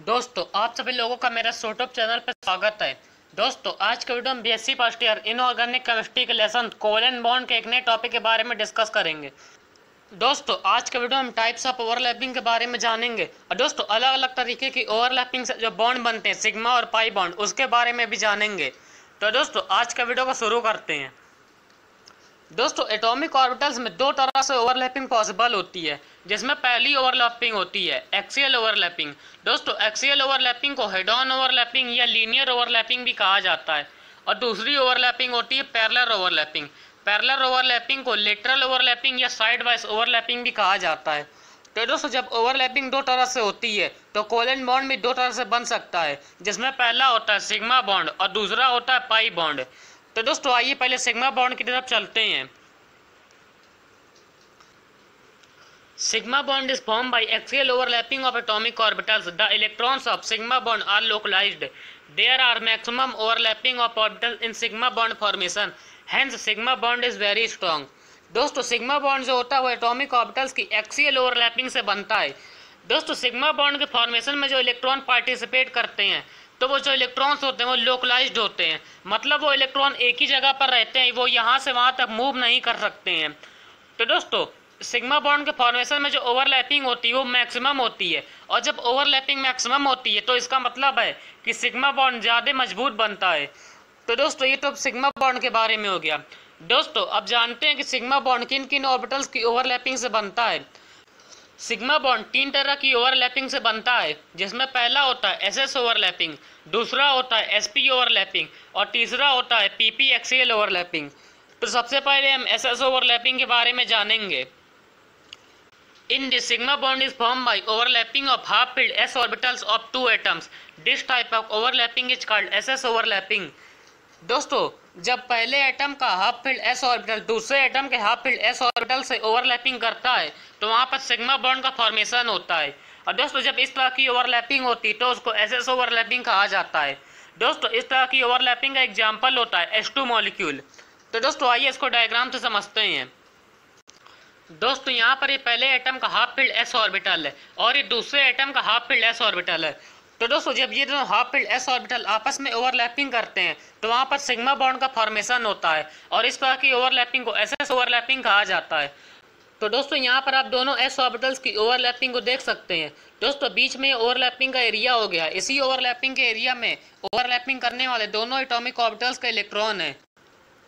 दोस्तों आप सभी लोगों का मेरा यूट्यूब चैनल पर स्वागत है। दोस्तों आज के वीडियो में BSc first year inorganic chemistry के लेसन कोवेलेंट बॉन्ड के एक नए टॉपिक के बारे में डिस्कस करेंगे। दोस्तों आज के वीडियो में टाइप्स ऑफ ओवरलैपिंग के बारे में जानेंगे और दोस्तों अलग अलग तरीके की ओवरलैपिंग से जो बॉन्ड बनते हैं सिग्मा और पाई बॉन्ड उसके बारे में भी जानेंगे। तो दोस्तों आज का वीडियो को शुरू करते हैं। दोस्तों एटॉमिक ऑर्बिटल्स में दो तरह से ओवरलैपिंग पॉसिबल होती है, जिसमें पहली ओवरलैपिंग होती है एक्सियल ओवरलैपिंग। दोस्तों एक्सियल ओवरलैपिंग को हेड ऑन ओवरलैपिंग या लीनियर ओवरलैपिंग भी कहा जाता है और दूसरी ओवरलैपिंग होती है पैरेलल ओवरलैपिंग। पैरेलल ओवरलैपिंग को लेटरल ओवरलैपिंग या साइड वाइज ओवरलैपिंग भी कहा जाता है। तो दोस्तों जब ओवरलैपिंग दो तरह से होती है तो कोवेलेंट बॉन्ड भी दो तरह से बन सकता है, जिसमें पहला होता है सिग्मा बॉन्ड और दूसरा होता है पाई बॉन्ड। तो दोस्तों आइए पहले सिग्मा बॉन्ड की तरफ चलते हैं। Sigma bond is formed by axial overlapping of atomic orbitals. The electrons of sigma bond are localized. There are maximum overlapping of orbitals in sigma bond formation. Hence sigma bond is very strong. दोस्तों sigma bond जो होता है वो atomic orbitals की axial overlapping से बनता है। दोस्तों सिग्मा बॉन्ड के फॉर्मेशन में जो इलेक्ट्रॉन पार्टिसिपेट करते हैं तो वो जो इलेक्ट्रॉन्स होते हैं वो लोकलाइज्ड होते हैं, मतलब वो इलेक्ट्रॉन एक ही जगह पर रहते हैं, वो यहाँ से वहाँ तक मूव नहीं कर सकते हैं। तो दोस्तों सिग्मा बॉन्ड के फॉर्मेशन में जो ओवरलैपिंग होती है वो मैक्सिमम होती है, और जब ओवरलैपिंग मैक्सिमम होती है तो इसका मतलब है कि सिग्मा बॉन्ड ज़्यादा मजबूत बनता है। तो दोस्तों ये तो सिग्मा बॉन्ड के बारे में हो गया। दोस्तों अब जानते हैं कि सिग्मा बॉन्ड किन किन ऑर्बिटल्स की ओवरलैपिंग से बनता है। सिग्मा बॉन्ड तीन तरह की ओवरलैपिंग से बनता है, जिसमें पहला होता है एसएस ओवरलैपिंग, दूसरा होता है एसपी ओवरलैपिंग और तीसरा होता है पीपी एक्सियल ओवरलैपिंग। तो सबसे पहले हम एसएस ओवरलैपिंग के बारे में जानेंगे। In this sigma bond is formed by overlapping of half-filled s orbitals of two atoms. This type of overlapping is called SS overlapping. दोस्तों जब पहले एटम का हाफ फील्ड एस ऑर्बिटल दूसरे एटम के हाफ फील्ड एस ऑर्बिटल से overlapping करता है तो वहाँ पर सिग्मा बॉन्ड का फॉर्मेशन होता है। और दोस्तों जब इस तरह की ओवरलैपिंग होती है तो उसको एसएस ओवरलैपिंग कहा जाता है। दोस्तों इस तरह की ओवरलैपिंग का एग्जाम्पल होता है H2 मॉलिक्यूल। तो दोस्तों आइए इसको डायग्राम से समझते हैं। दोस्तों यहाँ पर ये पहले एटम का हाफ फील्ड एस ऑर्बिटल है और ये दूसरे एटम का हाफ फील्ड एस ऑर्बिटल है। तो दोस्तों जब ये दोनों हाफ फील्ड एस ऑर्बिटल आपस में ओवरलैपिंग करते हैं तो वहाँ पर सिग्मा बॉन्ड का फॉर्मेशन होता है और इस तरह की ओवरलैपिंग को एसएस ओवरलैपिंग कहा जाता है। तो दोस्तों यहाँ पर आप दोनों एस ऑर्बिटल्स की ओवरलैपिंग को देख सकते हैं। दोस्तों बीच में ओवरलैपिंग का एरिया हो गया, इसी ओवरलैपिंग के एरिया में ओवरलैपिंग करने वाले दोनों एटॉमिक ऑर्बिटल्स का इलेक्ट्रॉन है।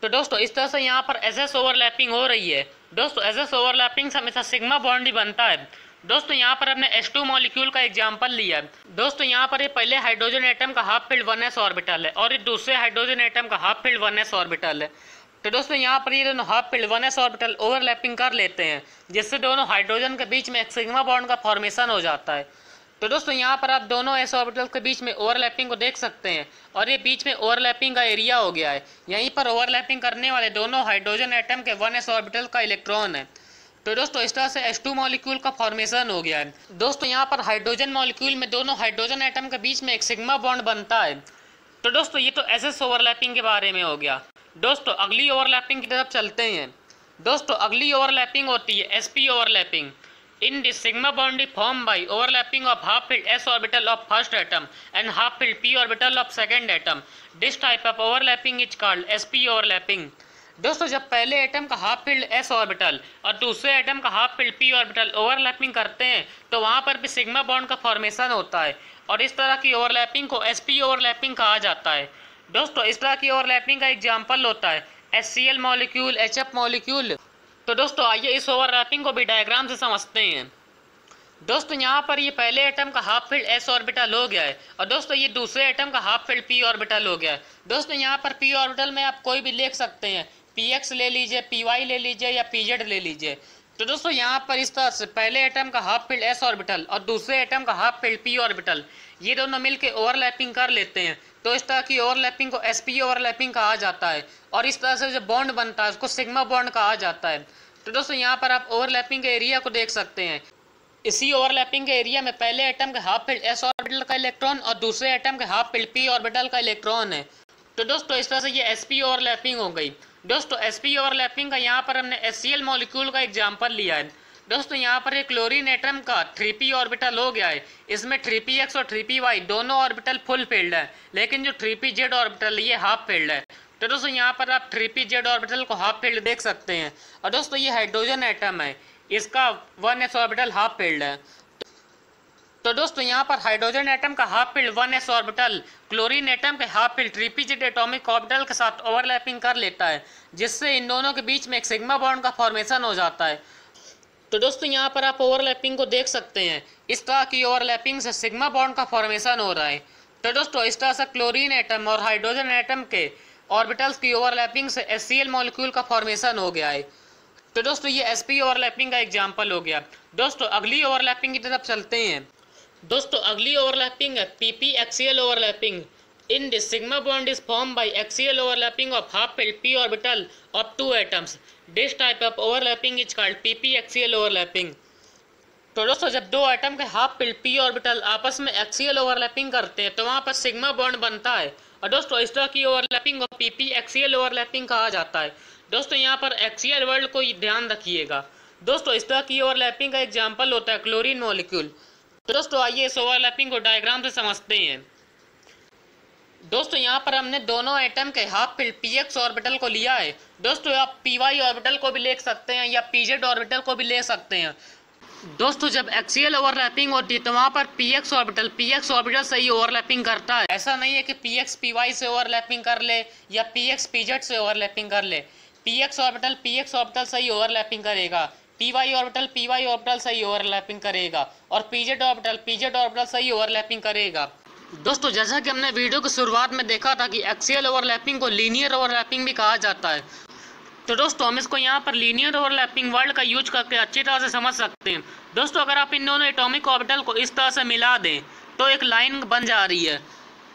तो दोस्तों इस तरह से यहाँ पर एसएस ओवरलैपिंग हो रही है। दोस्तों एसएस ओवरलैपिंग से हमेशा सिग्मा बॉन्ड ही बनता है। दोस्तों यहाँ पर हमने H2 मॉलिक्यूल का एग्जांपल लिया है। दोस्तों यहाँ पर ये पहले हाइड्रोजन एटम का हाफ फील्ड 1s ऑर्बिटल है और ये दूसरे हाइड्रोजन एटम का हाफ फील्ड 1s ऑर्बिटल है। तो दोस्तों यहाँ पर ये दोनों half filled 1s orbital overlapping कर लेते हैं, जिससे दोनों हाइड्रोजन के बीच में एक सिग्मा बॉन्ड का फॉर्मेशन हो जाता है। तो दोस्तों यहाँ पर आप दोनों एस ऑर्बिटल के बीच में ओवरलैपिंग को देख सकते हैं और ये बीच में ओवरलैपिंग का एरिया हो गया है। यहीं पर ओवरलैपिंग करने वाले दोनों हाइड्रोजन एटम के 1s ऑर्बिटल का इलेक्ट्रॉन है। तो दोस्तों इस तरह से H2 मॉलिक्यूल का फॉर्मेशन हो गया है। दोस्तों यहाँ पर हाइड्रोजन मॉलिक्यूल में दोनों हाइड्रोजन एटम के बीच में एक सिग्मा बॉन्ड बनता है। तो दोस्तों ये तो एसएस ओवरलैपिंग के बारे में हो गया। दोस्तों अगली ओवरलैपिंग की तरफ चलते हैं। दोस्तों अगली ओवरलैपिंग होती है SP overlapping. In this sigma bond is formed by overlapping of half filled s orbital of first atom and half filled p orbital of second atom. This type of overlapping is called sp overlapping. दोस्तों जब पहले atom का half field S orbital और दूसरे atom का half field P orbital overlapping करते हैं तो वहाँ पर भी सिग्मा बॉन्ड का फॉर्मेशन होता है और इस तरह की ओवरलैपिंग को एसपी ओवरलैपिंग कहा जाता है। दोस्तों इस तरह की ओवरलैपिंग का एग्जाम्पल होता है HCl मॉलिक्यूल, HF मॉलिक्यूल। तो दोस्तों आइए इस ओवरलैपिंग को भी डायग्राम से समझते हैं। दोस्तों यहाँ पर ये पहले एटम का हाफ फील्ड एस ऑर्बिटल हो गया है और दोस्तों ये दूसरे एटम का हाफ फील्ड पी ऑर्बिटल हो गया है। दोस्तों यहाँ पर पी ऑर्बिटल में आप कोई भी लिख सकते हैं, px ले लीजिए, py ले लीजिए या pz ले लीजिए। तो दोस्तों यहाँ पर इस तरह से पहले एटम का हाफ फील्ड एस ऑर्बिटल और दूसरे एटम का हाफ फील्ड पी ऑर्बिटल ये दोनों मिलकर ओवरलैपिंग कर लेते हैं। तो इस तरह की ओवरलैपिंग को एसपी ओवरलैपिंग कहा जाता है और इस तरह से जो बॉन्ड बनता है उसको सिग्मा बॉन्ड कहा जाता है। तो दोस्तों यहाँ पर आप ओवरलैपिंग के एरिया को देख सकते हैं। इसी ओवरलैपिंग के एरिया में पहले एटम के हाफ फील्ड एस ऑर्बिटल का इलेक्ट्रॉन और दूसरे एटम के हाफ फील्ड पी ऑर्बिटल का इलेक्ट्रॉन है। तो दोस्तों इस तरह से ये एसपी ओवरलैपिंग हो गई। दोस्तों एसपी ओवरलैपिंग का यहाँ पर हमने HCl मॉलिक्यूल का एग्जांपल लिया है। दोस्तों यहाँ पर एक क्लोरीन एटम का 3p ऑर्बिटल हो गया है। इसमें 3px और 3py दोनों ऑर्बिटल फुल फील्ड है, लेकिन जो 3pz ऑर्बिटल ये हाफ फील्ड है। तो दोस्तों यहाँ पर आप 3pz ऑर्बिटल को हाफ फील्ड देख सकते हैं। और दोस्तों ये हाइड्रोजन एटम है, इसका 1s ऑर्बिटल हाफ फील्ड है। तो दोस्तों यहाँ पर हाइड्रोजन एटम का half filled 1s orbital chlorine atom के half filled 3pz atomic orbital के साथ ओवरलैपिंग कर लेता है, जिससे इन दोनों के बीच में एक सिग्मा बॉन्ड का फॉर्मेशन हो जाता है। तो दोस्तों यहाँ पर आप ओवरलैपिंग को देख सकते हैं। इस तरह की ओवरलैपिंग से सिग्मा बॉन्ड का फॉर्मेशन हो रहा है। तो दोस्तों इस तरह से क्लोरीन एटम और हाइड्रोजन एटम के ऑर्बिटल्स की ओवरलैपिंग से HCl मॉलिक्यूल का फॉर्मेशन हो गया है। तो दोस्तों ये sp ओवरलैपिंग का एग्जाम्पल हो गया। दोस्तों अगली ओवरलैपिंग की तरफ चलते हैं। दोस्तों अगली ओवरलैपिंग है pp axial overlapping. In this sigma bond is formed by axial overlapping of half filled p orbital of two atoms. This type of overlapping is called pp axial overlapping. तो दोस्तों जब दो एटम के half filled p orbital आपस में axial overlapping करते हैं तो वहाँ पर सिग्मा बॉन्ड बनता है। और दोस्तों इस तरह की ओवरलैपिंग को pp एक्सियल ओवरलैपिंग कहा जाता है। दोस्तों यहाँ पर एक्सियल वर्ड को ध्यान रखिएगा। दोस्तों इस तरह की ओवरलैपिंग का एग्जाम्पल होता है क्लोरीन मॉलिक्यूल। तो दोस्तों आइए इस ओवरलैपिंग को डायग्राम से समझते हैं। दोस्तों यहाँ पर हमने दोनों एटम के हाफ फील्ड px ऑर्बिटल को लिया है। दोस्तों आप py ऑर्बिटल को भी ले सकते हैं या pz ऑर्बिटल को भी ले सकते हैं। दोस्तों जब एक्सियल ओवरलैपिंग होती है तो वहाँ पर px ऑर्बिटल से ही ओवरलैपिंग करता है। ऐसा नहीं है कि px py से ओवरलैपिंग कर ले या px pz से ओवरलैपिंग कर ले। px ऑर्बिटल से ही ओवरलैपिंग करेगा, py ऑर्बिटल से ही ओवरलैपिंग करेगा और pz ऑर्बिटल से ही ओवरलैपिंग करेगा। दोस्तों जैसा कि हमने वीडियो की शुरुआत में देखा था कि एक्सियल ओवरलैपिंग को लीनियर ओवरलैपिंग भी कहा जाता है। तो दोस्तों हम इसको यहाँ पर लीनियर ओवरलैपिंग वर्ड का यूज करके अच्छी तरह से समझ सकते हैं। दोस्तों अगर आप इन दोनों एटॉमिक ऑर्बिटल को इस तरह से मिला दें तो एक लाइन बन जा रही है।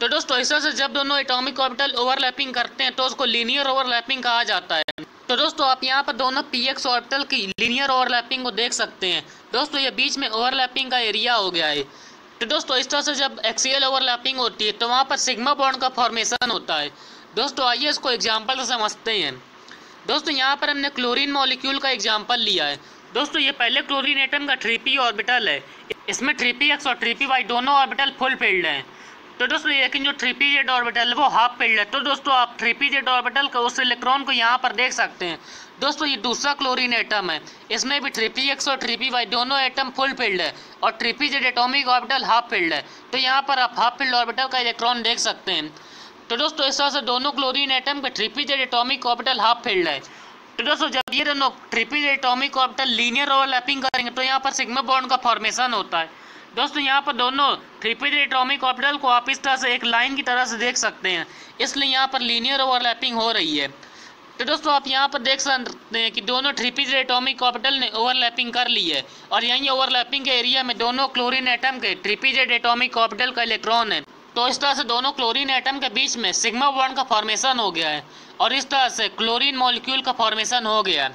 तो दोस्तों इस तरह से जब दोनों एटॉमिक ऑर्बिटल ओवरलैपिंग करते हैं तो उसको लीनियर ओवरलैपिंग कहा जाता है। तो दोस्तों आप यहाँ पर दोनों px ऑर्बिटल की लीनियर ओवरलैपिंग को देख सकते हैं। दोस्तों ये बीच में ओवरलैपिंग का एरिया हो गया है। तो दोस्तों इस तरह से जब एक्सियल ओवरलैपिंग होती है तो वहाँ पर सिग्मा बॉन्ड का फॉर्मेशन होता है। दोस्तों आइए इसको एग्जाम्पल से समझते हैं। दोस्तों यहाँ पर हमने क्लोरीन मॉलिक्यूल का एग्जाम्पल लिया है। दोस्तों ये पहले क्लोरीन एटम का 3p ऑर्बिटल है। इसमें 3px और 3py दोनों ऑर्बिटल फुल फील्ड हैं। तो दोस्तों लेकिन जो 3pz ऑर्बिटल है वो हाफ फील्ड है। तो दोस्तों आप 3pz ऑर्बिटल का उस इलेक्ट्रॉन को यहाँ पर देख सकते हैं। दोस्तों ये दूसरा क्लोरीन एटम है, इसमें भी 3px और 3py दोनों एटम फुल फील्ड है और 3pz atomic orbital half field है। तो यहाँ पर आप हाफ फील्ड ऑर्बिटल का इलेक्ट्रॉन देख सकते हैं। तो दोस्तों इस तरह से दोनों क्लोरीन एटम के 3pz atomic orbital half field है। तो दोस्तों जब ये दोनों 3pz atomic orbital linear overlapping करेंगे तो यहाँ पर सिग्मा बॉन्ड का फॉर्मेशन होता है। दोस्तों यहाँ पर दोनों 3pz एटॉमिक ऑर्बिटल को आप इस तरह से एक लाइन की तरह से देख सकते हैं, इसलिए यहाँ पर लीनियर ओवरलैपिंग हो रही है। तो दोस्तों आप यहाँ पर देख सकते हैं कि दोनों 3pz एटॉमिक ऑर्बिटल ने ओवरलैपिंग कर ली है और यहीं ओवरलैपिंग के एरिया में दोनों क्लोरीन एटम के 3pz एटॉमिक ऑर्बिटल का इलेक्ट्रॉन है। तो इस तरह से दोनों क्लोरीन एटम के बीच में सिग्मा बॉन्ड का फॉर्मेशन हो गया है और इस तरह से क्लोरीन मॉलिक्यूल का फॉर्मेशन हो गया है।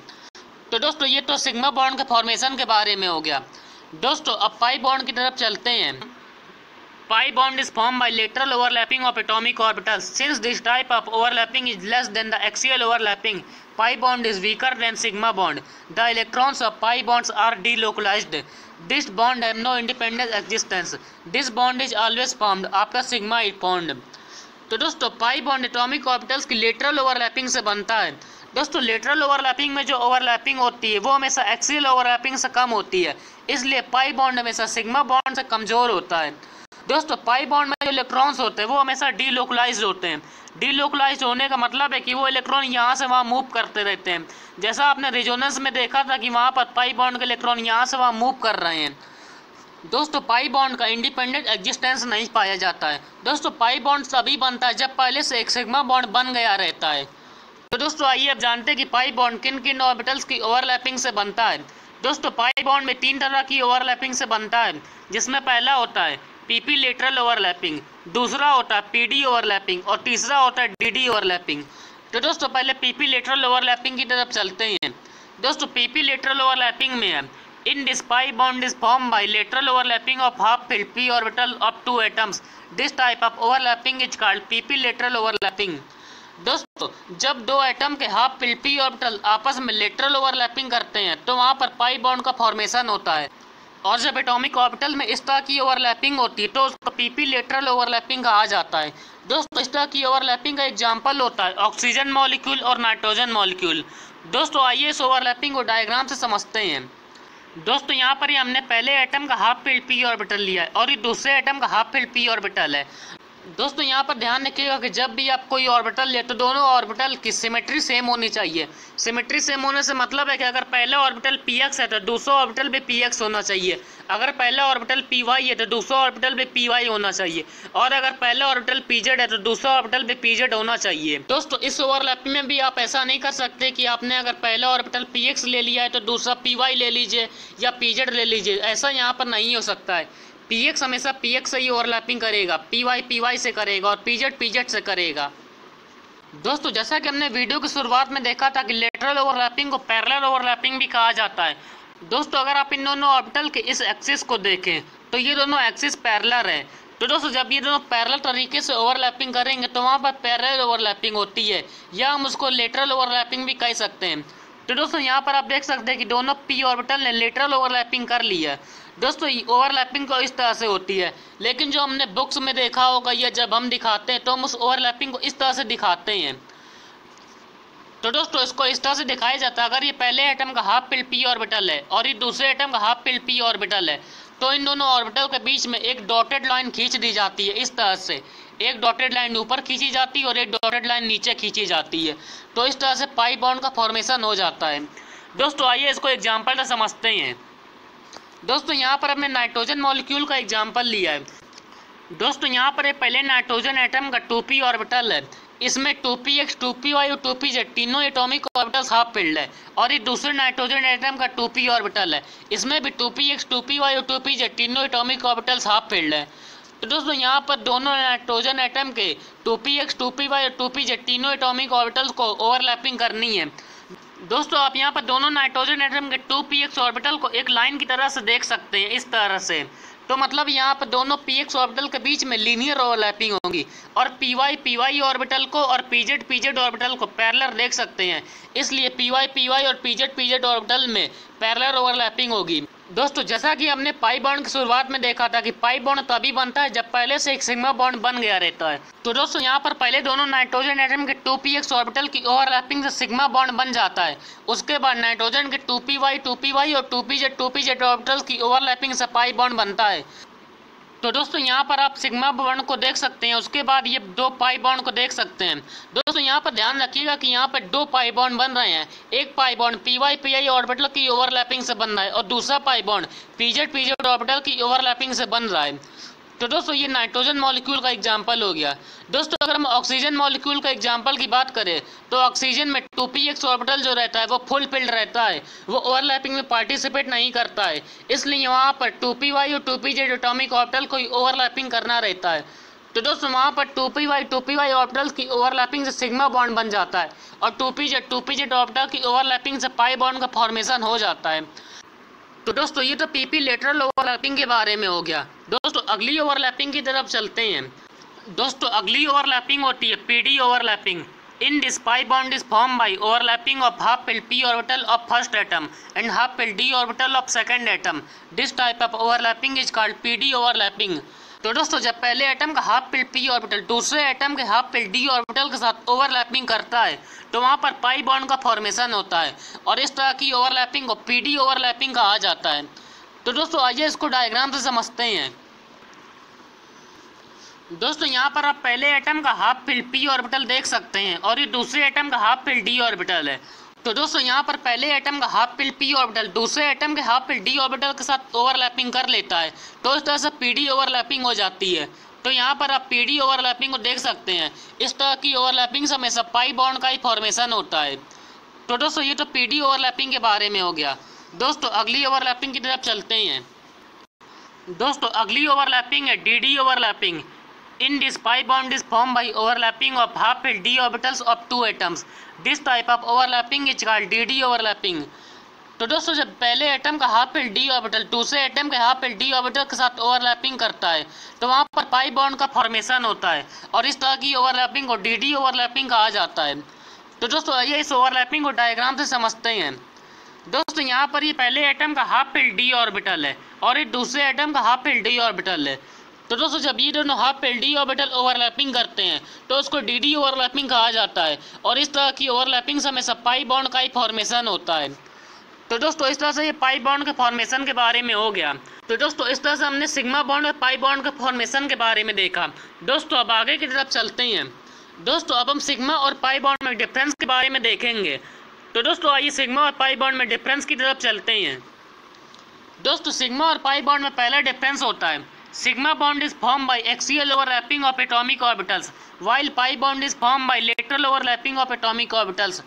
तो दोस्तों ये तो सिग्मा बॉन्ड के फॉर्मेशन के बारे में हो गया। दोस्तों अब पाई बॉन्ड की तरफ चलते हैं। Pi bond is formed by lateral overlapping of atomic orbitals. Since this type of overlapping is less than the axial overlapping, pi bond is weaker than sigma bond. The electrons of pi bonds are delocalized. This bond have no independent existence. This bond is always formed after sigma is formed. तो दोस्तों pi bond atomic orbitals की lateral overlapping से बनता है। दोस्तों lateral overlapping में जो overlapping होती है वो हमेशा एक्सियल ओवरलैपिंग से कम होती है, इसलिए पाई बॉन्ड हमेशा सिग्मा बॉन्ड से कमज़ोर होता है। दोस्तों पाई बॉन्ड में जो इलेक्ट्रॉन्स होते हैं वो हमेशा डीलोकलाइज्ड होते हैं। डीलोकलाइज्ड होने का मतलब है कि वो इलेक्ट्रॉन यहाँ से वहाँ मूव करते रहते हैं। जैसा आपने रेजोनेंस में देखा था कि वहाँ पर पाई बॉन्ड के इलेक्ट्रॉन यहाँ से वहाँ मूव कर रहे हैं। दोस्तों पाई बॉन्ड का इंडिपेंडेंट एग्जिस्टेंस नहीं पाया जाता है। दोस्तों पाई बॉन्ड तभी बनता है जब पहले से एक सिग्मा बॉन्ड बन गया रहता है। तो दोस्तों आइए अब जानते हैं कि पाई बॉन्ड किन किन ऑर्बिटल्स की ओवरलैपिंग से बनता है। दोस्तों पाई बॉन्ड में 3 तरह की ओवरलैपिंग से बनता है, जिसमें पहला होता है पीपी लेटरल ओवरलैपिंग, दूसरा होता है पीडी ओवरलैपिंग और तीसरा होता है डीडी ओवरलैपिंग। तो दोस्तों पहले पीपी लेटरल ओवरलैपिंग की तरफ चलते हैं। दोस्तों पीपी लेटरल ओवरलैपिंग में है In this pi bond is formed by lateral overlapping of half-filled p orbital of two atoms. This type of overlapping is called pp lateral overlapping. दोस्तों जब दो एटम के हाफ p ऑर्बिटल आपस में lateral overlapping करते हैं तो वहाँ पर पाई बॉन्ड का फॉर्मेशन होता है, और जब एटॉमिक ऑर्बिटल में इस तरह की ओवरलैपिंग होती है तो उसको pp लेटरल ओवरलैपिंग कहा जाता है। दोस्तों इस तरह की ओवरलैपिंग का एग्जाम्पल होता है ऑक्सीजन मॉलिक्यूल और नाइट्रोजन मॉलिक्यूल। दोस्तों आइए इस ओवरलैपिंग को डायग्राम से समझते हैं। दोस्तों यहाँ पर ही हमने पहले एटम का हाफ p ऑर्बिटल लिया है और ये दूसरे एटम का हाफ p ऑर्बिटल है। दोस्तों यहाँ पर ध्यान रखिएगा कि जब भी आप कोई ऑर्बिटल ले तो दोनों ऑर्बिटल की सिमेट्री सेम होनी चाहिए। सिमेट्री सेम होने से मतलब है कि अगर पहला ऑर्बिटल px है तो दूसरा ऑर्बिटल भी px होना चाहिए, अगर पहला ऑर्बिटल py है तो दूसरा ऑर्बिटल भी py होना चाहिए, और अगर पहला ऑर्बिटल pz है तो दूसरा ऑर्बिटल भी pz होना चाहिए। दोस्तों इस ओवरलैपिंग में भी आप ऐसा नहीं कर सकते कि आपने अगर पहला ऑर्बिटल px ले लिया है तो दूसरा py ले लीजिए या pz ले लीजिए, ऐसा यहाँ पर नहीं हो सकता है। px हमेशा px से ही ओवरलैपिंग करेगा, py py से करेगा और pz pz से करेगा। दोस्तों जैसा कि हमने वीडियो की शुरुआत में देखा था कि लेटरल ओवरलैपिंग को पैरेलल ओवरलैपिंग भी कहा जाता है। दोस्तों अगर आप इन दोनों ऑर्बिटल के इस एक्सिस को देखें तो ये दोनों एक्सिस पैरेलल है। तो दोस्तों जब ये दोनों पैरेलल तरीके से ओवरलैपिंग करेंगे तो वहाँ पर पैरेलल ओवरलैपिंग होती है, या हम उसको लेटरल ओवरलैपिंग भी कह सकते हैं। तो दोस्तों यहाँ पर आप देख सकते हैं कि दोनों p ऑर्बिटल ने लेटरल ओवरलैपिंग कर ली है। दोस्तों ओवरलैपिंग को इस तरह से होती है, लेकिन जो हमने बुक्स में देखा होगा या जब हम दिखाते हैं तो हम उस ओवरलैपिंग को इस तरह से दिखाते हैं। तो दोस्तों इसको इस तरह से दिखाया जाता है, अगर ये पहले एटम का हाफ p ऑर्बिटल है और ये दूसरे एटम का हाफ p ऑर्बिटल है तो इन दोनों ऑर्बिटल के बीच में एक डॉटेड लाइन खींच दी जाती है। इस तरह से एक डॉटेड लाइन ऊपर खींची जाती है और एक डॉटेड लाइन नीचे खींची जाती है, तो इस तरह से पाई बॉन्ड का फॉर्मेशन हो जाता है। दोस्तों आइए इसको एग्जांपल से समझते हैं। दोस्तों यहाँ पर हमने नाइट्रोजन मॉलिक्यूल का एग्जांपल लिया है। दोस्तों यहाँ पर पहले नाइट्रोजन एटम का 2p ऑर्बिटल है, इसमें 2px 2py और 2pz तीनों एटॉमिक ऑर्बिटल्स हाफ फिल्ड है, और ये दूसरे नाइट्रोजन एटम का 2p ऑर्बिटल है, इसमें भी 2px 2py और 2pz तीनों एटॉमिक ऑर्बिटल्स हाफ फिल्ड है। तो दोस्तों यहाँ पर दोनों नाइट्रोजन एटम के 2px 2py और 2pz तीनों एटॉमिक ऑर्बिटल्स को ओवरलैपिंग करनी है। दोस्तों आप यहाँ पर दोनों नाइट्रोजन एटम के 2px ऑर्बिटल को एक लाइन की तरह से देख सकते हैं इस तरह से। तो मतलब यहाँ पर दोनों px ऑर्बिटल के बीच में लीनियर ओवरलैपिंग होगी, और py ऑर्बिटल को और pz ऑर्बिटल को पैरेलल देख सकते हैं, इसलिए py और pz ऑर्बिटल में पैरेलल ओवरलैपिंग होगी। दोस्तों जैसा कि हमने पाई बॉन्ड की शुरुआत में देखा था कि पाई बॉन्ड तभी बनता है जब पहले से एक सिग्मा बॉन्ड बन गया रहता है। तो दोस्तों यहाँ पर पहले दोनों नाइट्रोजन एटम के 2px ऑर्बिटल की ओवरलैपिंग से सिग्मा बॉन्ड बन जाता है, उसके बाद नाइट्रोजन के 2py और 2pz ऑर्बिटल की ओवरलैपिंग से पाई बॉन्ड बनता है। तो दोस्तों यहाँ पर आप सिग्मा बॉन्ड को देख सकते हैं, उसके बाद ये दो पाई बॉन्ड को देख सकते हैं। दोस्तों यहाँ पर ध्यान रखिएगा कि यहाँ पर दो पाई बॉन्ड बन रहे हैं, एक पाई बॉन्ड py ऑर्बिटल की ओवरलैपिंग से बन रहा है और दूसरा पाई बॉन्ड pz ऑर्बिटल की ओवरलैपिंग से बन रहा है। तो दोस्तों ये नाइट्रोजन मॉलिक्यूल का एग्जांपल हो गया। दोस्तों अगर हम ऑक्सीजन मॉलिक्यूल का एग्जांपल की बात करें तो ऑक्सीजन में 2px ऑर्बिटल जो रहता है वो फुल फिल्ड रहता है, वो ओवरलैपिंग में पार्टिसिपेट नहीं करता है, इसलिए वहाँ पर 2py और 2pz एटॉमिक ऑर्बिटल को ओवरलैपिंग करना रहता है। तो दोस्तों वहाँ पर 2py ऑर्बिटल की ओवरलैपिंग से सिग्मा बॉन्ड बन जाता है, और 2pz ऑर्बिटल की ओवरलैपिंग से पाई बॉन्ड का फॉर्मेशन हो जाता है। तो दोस्तों ये तो pp लेटरल ओवरलैपिंग के बारे में हो गया। दोस्तों अगली ओवरलैपिंग की तरफ चलते हैं। दोस्तों अगली ओवरलैपिंग होती है pd overlapping. In this pi bond is form by overlapping of half filled p orbital of first atom and half filled d orbital of second atom. This type of overlapping is called pd overlapping. तो दोस्तों जब पहले atom का half filled p orbital दूसरे atom के half filled d orbital के साथ overlapping करता है तो वहाँ पर पाई बॉन्ड का फॉर्मेशन होता है, और इस तरह की ओवरलैपिंग को pd ओवरलैपिंग कहा जाता है। तो दोस्तों आइए इसको डायग्राम से समझते हैं। दोस्तों यहाँ पर आप पहले एटम का हाफ फिल्ड p ऑर्बिटल देख सकते हैं और ये दूसरे एटम का हाफ फिल्ड d ऑर्बिटल है। तो दोस्तों यहाँ पर पहले एटम का हाफ फिल्ड p ऑर्बिटल दूसरे एटम के हाफ फिल्ड d ऑर्बिटल के साथ ओवरलैपिंग कर लेता है, तो इस तरह से pd ओवरलैपिंग हो जाती है। तो यहाँ पर आप pd ओवरलैपिंग को देख सकते हैं, इस तरह की ओवरलैपिंग से हमेशा पाई बॉन्ड का ही फॉर्मेशन होता है। तो दोस्तों ये तो pd ओवरलैपिंग के बारे में हो गया। दोस्तों अगली ओवरलैपिंग की तरफ चलते हैं। दोस्तों अगली ओवरलैपिंग है dd overlapping. In this pi bond is formed by overlapping of half-filled d orbitals of two atoms. This type of overlapping is called dd overlapping. तो दोस्तों जब पहले एटम का हाफ फिल डी ऑर्बिटल दूसरे atom के half fill d orbital के साथ overlapping करता है तो वहाँ पर पाई बॉन्ड का फॉर्मेशन होता है और इस तरह की ओवरलैपिंग को डी ओवरलैपिंग कहा जाता है। तो दोस्तों आइए इस ओवरलैपिंग को डायग्राम से समझते हैं। दोस्तों यहाँ पर ये पहले एटम का हाफ फिल डी ऑर्बिटल है और ये दूसरे एटम का हाफ फिल डी ऑर्बिटल है। तो दोस्तों जब ये दोनों half fill d orbital overlapping करते हैं तो उसको डी ओवरलैपिंग कहा जाता है और इस तरह की ओवरलैपिंग से हमेशा पाई बॉन्ड का ही फॉर्मेशन होता है। तो दोस्तों इस तरह से ये पाई बॉन्ड के फॉर्मेशन के बारे में हो गया। तो दोस्तों इस तरह से हमने सिग्मा बॉन्ड और पाई बॉन्ड के फॉर्मेशन के बारे में देखा। दोस्तों अब आगे की तरफ चलते हैं। दोस्तों अब हम सिग्मा और पाई बॉन्ड में डिफरेंस के बारे में देखेंगे। तो दोस्तों आइए सिग्मा और पाई बॉन्ड में डिफरेंस की तरफ चलते हैं। दोस्तों सिग्मा और पाई बॉन्ड में पहला डिफरेंस होता है sigma bond is form by axial overlapping of atomic orbitals while pi bond is form by lateral overlapping of atomic orbitals.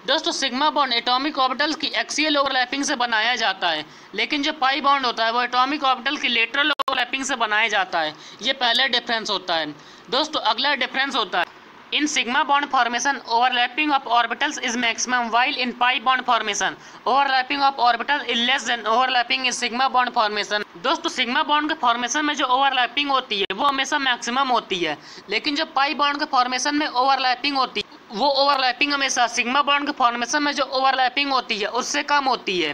दोस्तों सिग्मा बॉन्ड एटॉमिक ऑर्बिटल्स की एक्सियल ओवरलैपिंग से बनाया जाता है, लेकिन जो पाई बॉन्ड होता है वो एटॉमिक ऑर्बिटल की लेटरल ओवरलैपिंग से बनाया जाता है। ये पहला डिफरेंस होता है। दोस्तों अगला डिफरेंस होता है in sigma bond formation overlapping of orbitals is maximum while in pi bond formation overlapping of orbital is less than overlapping in sigma bond formation. दोस्तों सिग्मा बॉन्ड के फॉर्मेशन में जो ओवरलैपिंग होती है वो हमेशा मैक्सिमम होती है, लेकिन जो पाई बॉन्ड के फॉर्मेशन में ओवरलैपिंग होती है वो ओवरलैपिंग हमेशा सिग्मा बॉन्ड के फॉर्मेशन में जो ओवरलैपिंग होती है उससे कम होती है।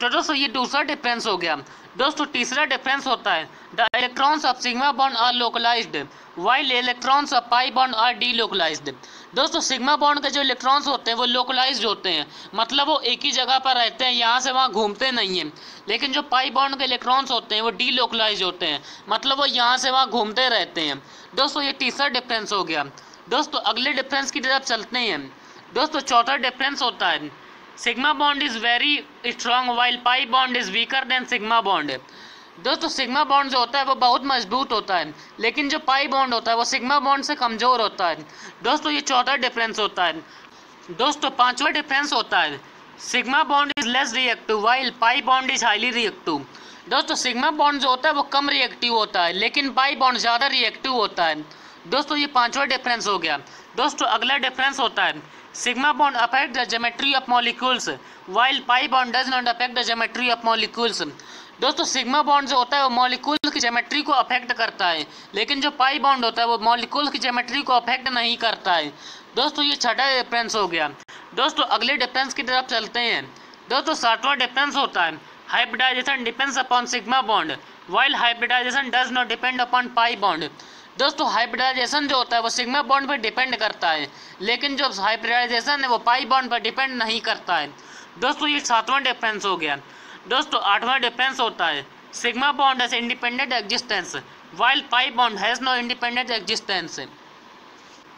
तो दोस्तों ये दूसरा डिफरेंस हो गया। दोस्तों तीसरा डिफरेंस होता है the electrons of sigma bond are localized while electrons of pi bond are delocalized. दोस्तों सिग्मा बॉन्ड के जो इलेक्ट्रॉन्स होते हैं वो लोकलाइज्ड होते हैं, मतलब वो एक ही जगह पर रहते हैं, यहाँ से वहाँ घूमते नहीं हैं। लेकिन जो पाई बॉन्ड के इलेक्ट्रॉन्स होते हैं वो डीलोकलाइज्ड होते हैं, मतलब वो यहाँ से वहाँ घूमते रहते हैं। दोस्तों ये तीसरा डिफरेंस हो गया। दोस्तों अगले डिफरेंस की तरफ चलते हैं। दोस्तों चौथा डिफरेंस होता है sigma bond is very strong while pi bond is weaker then sigma bond. दोस्तों सिग्मा बॉन्ड जो होता है वो बहुत मजबूत होता है, लेकिन जो पाई बॉन्ड होता है वो सिग्मा बॉन्ड से कमज़ोर होता है। दोस्तों ये चौथा डिफरेंस होता है। दोस्तों पांचवा डिफरेंस होता है sigma bond is less reactive while pi bond is highly reactive. दोस्तों सिग्मा बॉन्ड जो होता है वो कम रिएक्टिव होता है, लेकिन पाई बॉन्ड ज़्यादा रिएक्टिव होता है। दोस्तों ये पांचवा डिफरेंस हो गया। दोस्तों अगला डिफरेंस होता है sigma bond affect the geometry of molecules while pi bond does not affect the geometry of molecules. दोस्तों सिग्मा बॉन्ड जो होता है वो मॉलिक्यूल की ज्योमेट्री को अफेक्ट करता है, लेकिन जो पाई बॉन्ड होता है वो मॉलिक्यूल की ज्योमेट्री को अफेक्ट नहीं करता है। दोस्तों ये छठा डिफरेंस हो गया। दोस्तों अगले डिफरेंस की तरफ चलते हैं। दोस्तों सातवां डिफरेंस होता है hybridization depends upon sigma bond while hybridization does not depend upon pi bond. दोस्तों हाइब्रिडाइजेशन जो होता है वो सिग्मा बॉन्ड पर डिपेंड करता है, लेकिन जो हाइब्रिडाइजेशन है वो पाई बॉन्ड पर डिपेंड नहीं करता है। दोस्तों ये सातवां डिफरेंस हो गया। दोस्तों आठवां डिफरेंस होता है sigma bond has independent existence while pi bond has no independent existence.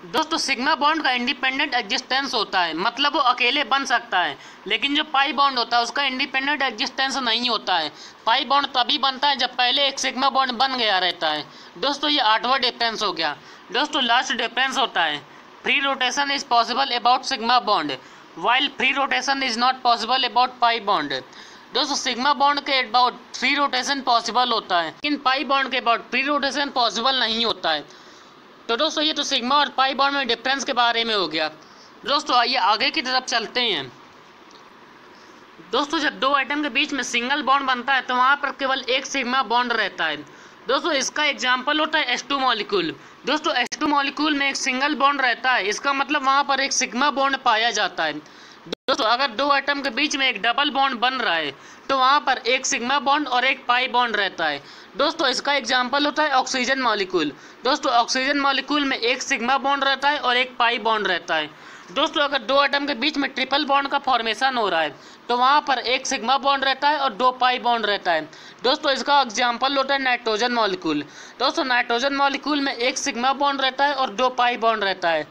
दोस्तों सिग्मा बॉन्ड का इंडिपेंडेंट एग्जिस्टेंस होता है, मतलब वो अकेले बन सकता है, लेकिन जो पाई बॉन्ड होता है उसका इंडिपेंडेंट एग्जिस्टेंस नहीं होता है। पाई बॉन्ड तभी बनता है जब पहले एक सिग्मा बॉन्ड बन गया रहता है। दोस्तों ये आठवां डिफरेंस हो गया। दोस्तों लास्ट डिफरेंस होता है free rotation is possible about sigma bond while free rotation is not possible about pi bond. दोस्तों सिग्मा बॉन्ड के अबाउट फ्री रोटेशन पॉसिबल होता है, लेकिन पाई बॉन्ड के अबाउट फ्री रोटेशन पॉसिबल नहीं होता है। तो दोस्तों ये तो सिग्मा और पाई बॉन्ड में डिफरेंस के बारे में हो गया। दोस्तों आइए आगे की तरफ चलते हैं। दोस्तों जब दो एटम के बीच में सिंगल बॉन्ड बनता है तो वहाँ पर केवल एक सिग्मा बॉन्ड रहता है। दोस्तों इसका एग्जाम्पल होता है H2 मॉलिक्यूल। दोस्तों H2 मॉलिक्यूल में एक सिंगल बॉन्ड रहता है, इसका मतलब वहाँ पर एक सिग्मा बॉन्ड पाया जाता है। दोस्तों अगर दो एटम के बीच में एक डबल बॉन्ड बन रहा है तो वहाँ पर एक सिग्मा बॉन्ड और एक पाई बॉन्ड रहता है। दोस्तों इसका एग्जाम्पल होता है ऑक्सीजन मॉलिक्यूल। दोस्तों ऑक्सीजन मॉलिक्यूल में एक सिग्मा बॉन्ड रहता है और एक पाई बॉन्ड रहता है। दोस्तों अगर दो एटम के बीच में ट्रिपल बॉन्ड का फॉर्मेशन हो रहा है तो वहाँ पर एक सिग्मा बॉन्ड रहता है और दो पाई बॉन्ड रहता है। दोस्तों इसका एग्जाम्पल होता है नाइट्रोजन मॉलिक्यूल। दोस्तों नाइट्रोजन मॉलिक्यूल में एक सिग्मा बॉन्ड रहता है और दो पाई बॉन्ड रहता है।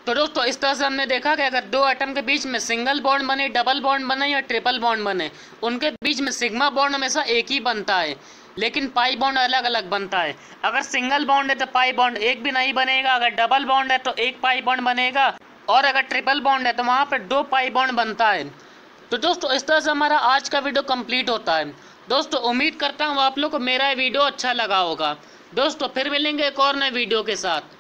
तो दोस्तों इस तरह से हमने देखा कि अगर दो एटम के बीच में सिंगल बॉन्ड बने, डबल बॉन्ड बने या ट्रिपल बॉन्ड बने, उनके बीच में सिग्मा बॉन्ड हमेशा एक ही बनता है, लेकिन पाई बॉन्ड अलग अलग बनता है। अगर सिंगल बॉन्ड है तो पाई बॉन्ड एक भी नहीं बनेगा, अगर डबल बॉन्ड है तो एक पाई बॉन्ड बनेगा, और अगर ट्रिपल बॉन्ड है तो वहाँ पर दो पाई बॉन्ड बनता है। तो दोस्तों इस तरह से हमारा आज का वीडियो कंप्लीट होता है। दोस्तों उम्मीद करता हूँ आप लोग को मेरा वीडियो अच्छा लगा होगा। दोस्तों फिर मिलेंगे एक और नए वीडियो के साथ।